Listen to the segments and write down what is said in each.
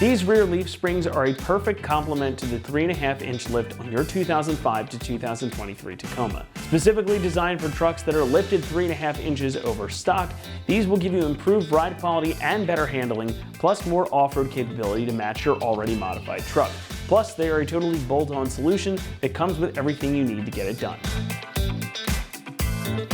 These rear leaf springs are a perfect complement to the 3.5-inch lift on your 2005 to 2023 Tacoma. Specifically designed for trucks that are lifted 3.5 inches over stock, these will give you improved ride quality and better handling, plus more off-road capability to match your already modified truck. Plus, they are a totally bolt-on solution that comes with everything you need to get it done.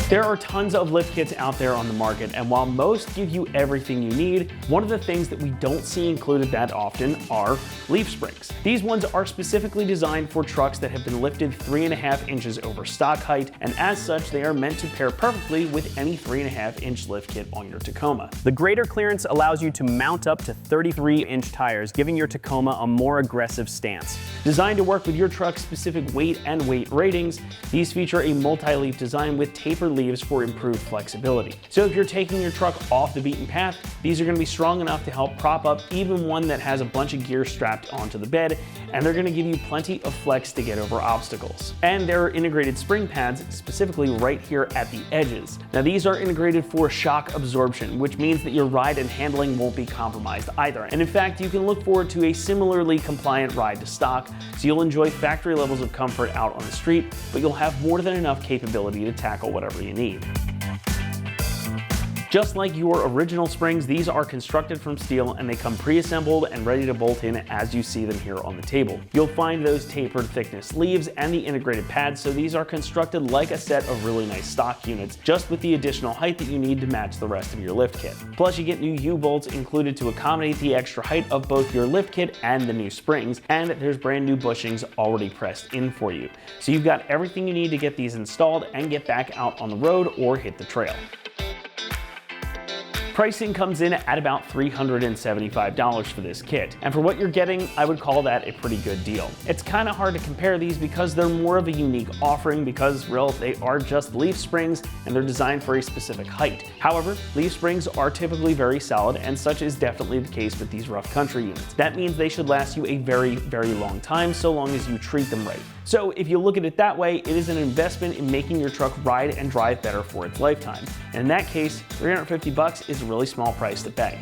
There are tons of lift kits out there on the market, and while most give you everything you need, one of the things that we don't see included that often are leaf springs. These ones are specifically designed for trucks that have been lifted 3.5 inches over stock height, and as such, they are meant to pair perfectly with any 3.5-inch lift kit on your Tacoma. The greater clearance allows you to mount up to 33-inch tires, giving your Tacoma a more aggressive stance. Designed to work with your truck's specific weight and weight ratings, these feature a multi-leaf design with tapered leaves for improved flexibility. So if you're taking your truck off the beaten path, these are going to be strong enough to help prop up even one that has a bunch of gear strapped onto the bed, and they're going to give you plenty of flex to get over obstacles. And there are integrated spring pads specifically right here at the edges. Now these are integrated for shock absorption, which means that your ride and handling won't be compromised either. And in fact, you can look forward to a similarly compliant ride to stock, so you'll enjoy factory levels of comfort out on the street, but you'll have more than enough capability to tackle whatever you need. Just like your original springs, these are constructed from steel and they come pre-assembled and ready to bolt in as you see them here on the table. You'll find those tapered thickness leaves and the integrated pads, so these are constructed like a set of really nice stock units, just with the additional height that you need to match the rest of your lift kit. Plus you get new U-bolts included to accommodate the extra height of both your lift kit and the new springs, and there's brand new bushings already pressed in for you. So you've got everything you need to get these installed and get back out on the road or hit the trail. Pricing comes in at about $375 for this kit, and for what you're getting, I would call that a pretty good deal. It's kind of hard to compare these because they're more of a unique offering because, they are just leaf springs and they're designed for a specific height. However, leaf springs are typically very solid, and such is definitely the case with these rough country units. That means they should last you a very, very long time, so long as you treat them right. So if you look at it that way, it is an investment in making your truck ride and drive better for its lifetime. And in that case, $350 is a really small price to pay.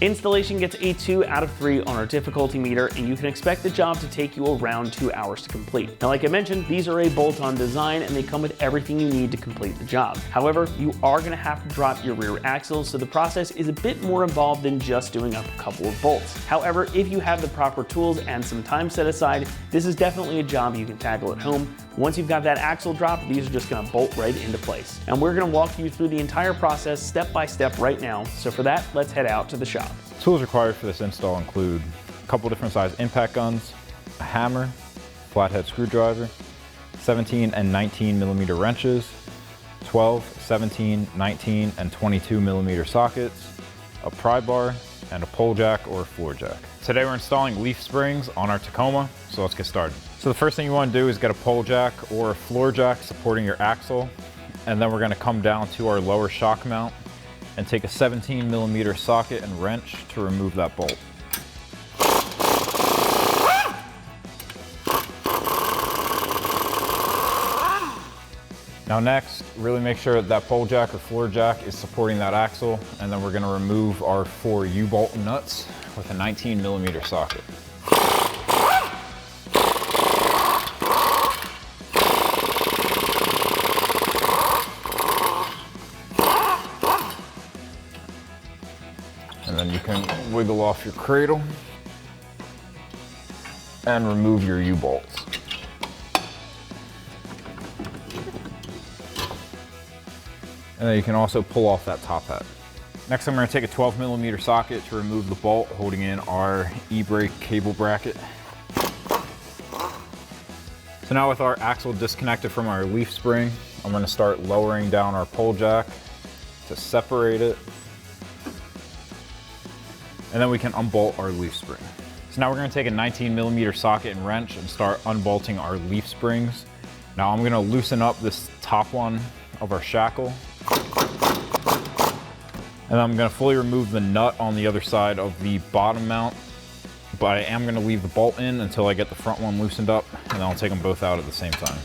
Installation gets a 2 out of 3 on our difficulty meter, and you can expect the job to take you around 2 hours to complete. Now, like I mentioned, these are a bolt-on design and they come with everything you need to complete the job. However, you are going to have to drop your rear axle, so the process is a bit more involved than just doing up a couple of bolts. However, if you have the proper tools and some time set aside, this is definitely a job you can tackle at home. Once you've got that axle dropped, these are just going to bolt right into place. And we're going to walk you through the entire process step by step right now. So for that, let's head out to the shop. Tools required for this install include a couple different size impact guns, a hammer, flathead screwdriver, 17 and 19 millimeter wrenches, 12, 17, 19, and 22 millimeter sockets, a pry bar, and a pole jack or a floor jack. Today we're installing leaf springs on our Tacoma, so let's get started. So the first thing you want to do is get a pole jack or a floor jack supporting your axle, and then we're going to come down to our lower shock mount and take a 17 millimeter socket and wrench to remove that bolt. Now next, really make sure that pole jack or floor jack is supporting that axle, and then we're going to remove our 4 U-bolt nuts with a 19 millimeter socket. And then you can wiggle off your cradle and remove your U-bolts. And then you can also pull off that top hat. Next, I'm going to take a 12 millimeter socket to remove the bolt holding in our e-brake cable bracket. So now with our axle disconnected from our leaf spring, I'm going to start lowering down our pole jack to separate it. And then we can unbolt our leaf spring. So now we're going to take a 19 millimeter socket and wrench and start unbolting our leaf springs. Now I'm going to loosen up this top one of our shackle. And I'm going to fully remove the nut on the other side of the bottom mount, but I am going to leave the bolt in until I get the front one loosened up, and then I'll take them both out at the same time.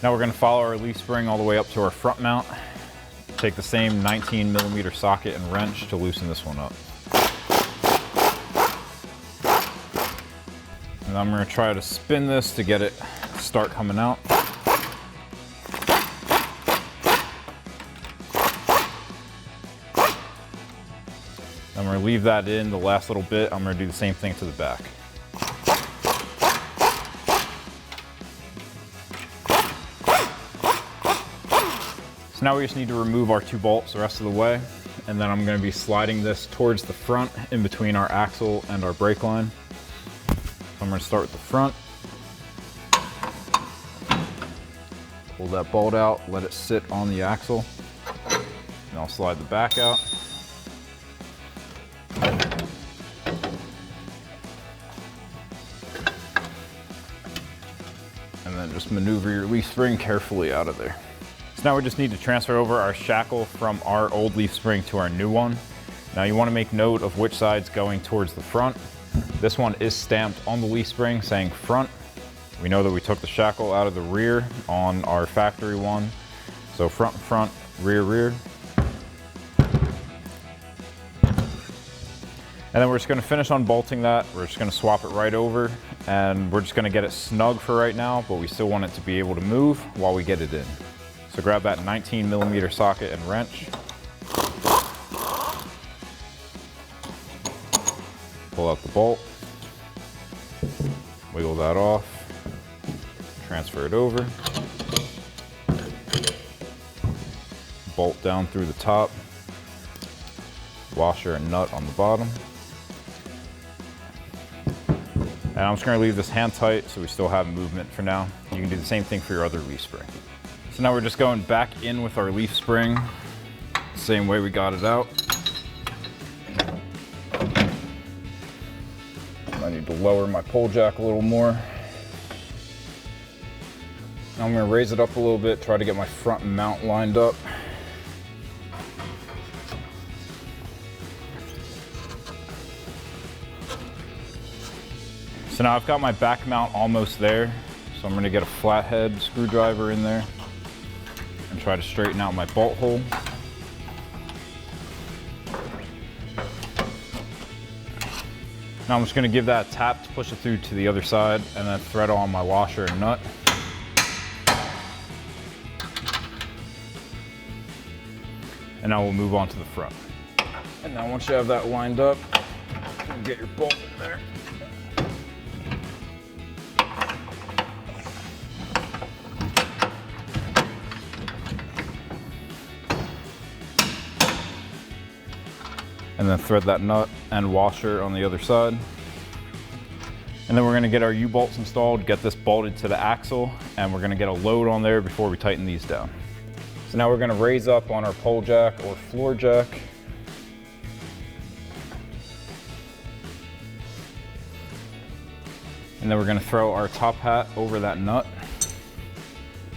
Now we're going to follow our leaf spring all the way up to our front mount, Take the same 19mm socket and wrench to loosen this one up. And I'm gonna try to spin this to get it to start coming out. I'm gonna leave that in the last little bit. I'm gonna do the same thing to the back. So now we just need to remove our 2 bolts the rest of the way. And then I'm gonna be sliding this towards the front in between our axle and our brake line. So I'm gonna start with the front. Pull that bolt out, let it sit on the axle. And I'll slide the back out. And then just maneuver your leaf spring carefully out of there. So now we just need to transfer over our shackle from our old leaf spring to our new one. Now you want to make note of which side's going towards the front. This one is stamped on the leaf spring saying front. We know that we took the shackle out of the rear on our factory one. So front, front, rear, rear. And then we're just gonna finish unbolting that. We're just gonna swap it right over, and we're just gonna get it snug for right now, but we still want it to be able to move while we get it in. So grab that 19mm socket and wrench. Pull out the bolt. Wiggle that off. Transfer it over. Bolt down through the top. Washer and nut on the bottom. And I'm just gonna leave this hand tight so we still have movement for now. You can do the same thing for your other leaf spring. So now we're just going back in with our leaf spring, same way we got it out. I need to lower my pole jack a little more. Now I'm gonna raise it up a little bit, try to get my front mount lined up. So now I've got my back mount almost there. So I'm gonna get a flathead screwdriver in there and try to straighten out my bolt hole. Now I'm just gonna give that a tap to push it through to the other side and then thread on my washer and nut. And now we'll move on to the front. And now once you have that lined up, you can get your bolt in there. And then thread that nut and washer on the other side. And then we're gonna get our U-bolts installed, get this bolted to the axle, and we're gonna get a load on there before we tighten these down. So now we're gonna raise up on our pole jack or floor jack. And then we're gonna throw our top hat over that nut.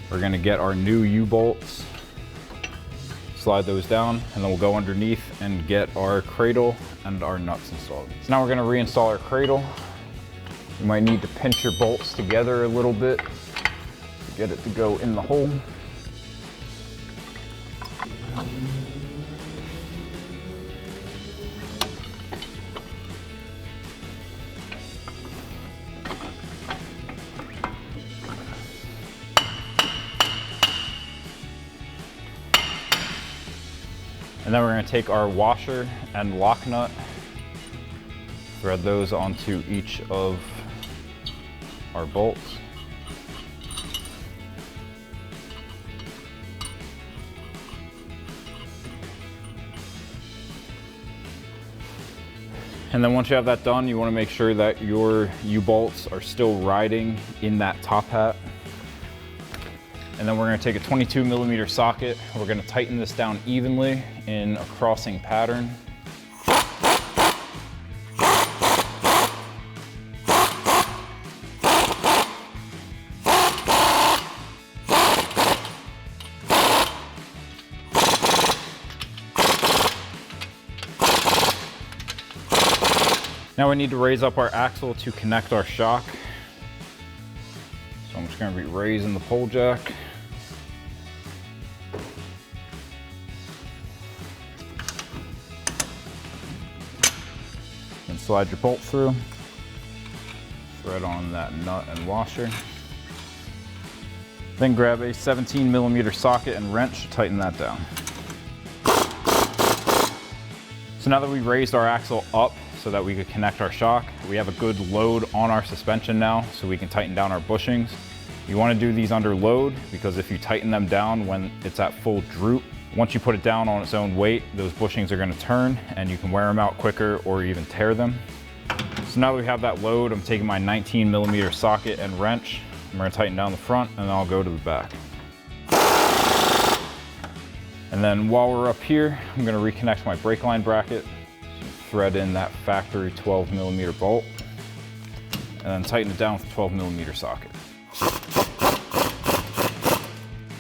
We're gonna get our new U-bolts, slide those down, and then we'll go underneath and get our cradle and our nuts installed. So now we're gonna reinstall our cradle. You might need to pinch your bolts together a little bit to get it to go in the hole. And then we're going to take our washer and lock nut, thread those onto each of our bolts. And then once you have that done, you want to make sure that your U-bolts are still riding in that top hat. And then we're going to take a 22mm socket. We're going to tighten this down evenly in a crossing pattern. Now we need to raise up our axle to connect our shock. So I'm just going to be raising the pole jack. slide your bolt through, thread on that nut and washer. Then grab a 17mm socket and wrench to tighten that down. So now that we raised our axle up so that we could connect our shock, we have a good load on our suspension now so we can tighten down our bushings. You want to do these under load because if you tighten them down when it's at full droop, once you put it down on its own weight, those bushings are going to turn and you can wear them out quicker or even tear them. So now that we have that load, I'm taking my 19mm socket and wrench. I'm going to tighten down the front and then I'll go to the back. And then while we're up here, I'm going to reconnect my brake line bracket, thread in that factory 12mm bolt, and then tighten it down with a 12mm socket.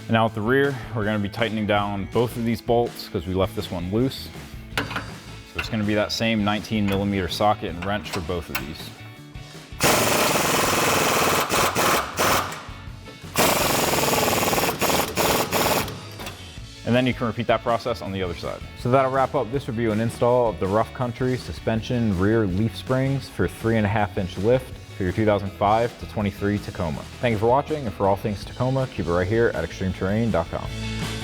And now at the rear, we're going to be tightening down both of these bolts because we left this one loose. So it's going to be that same 19mm socket and wrench for both of these. And then you can repeat that process on the other side. So that'll wrap up this review and install of the Rough Country suspension rear leaf springs for 3.5-inch lift for your 2005 to 23 Tacoma. Thank you for watching, and for all things Tacoma, keep it right here at ExtremeTerrain.com.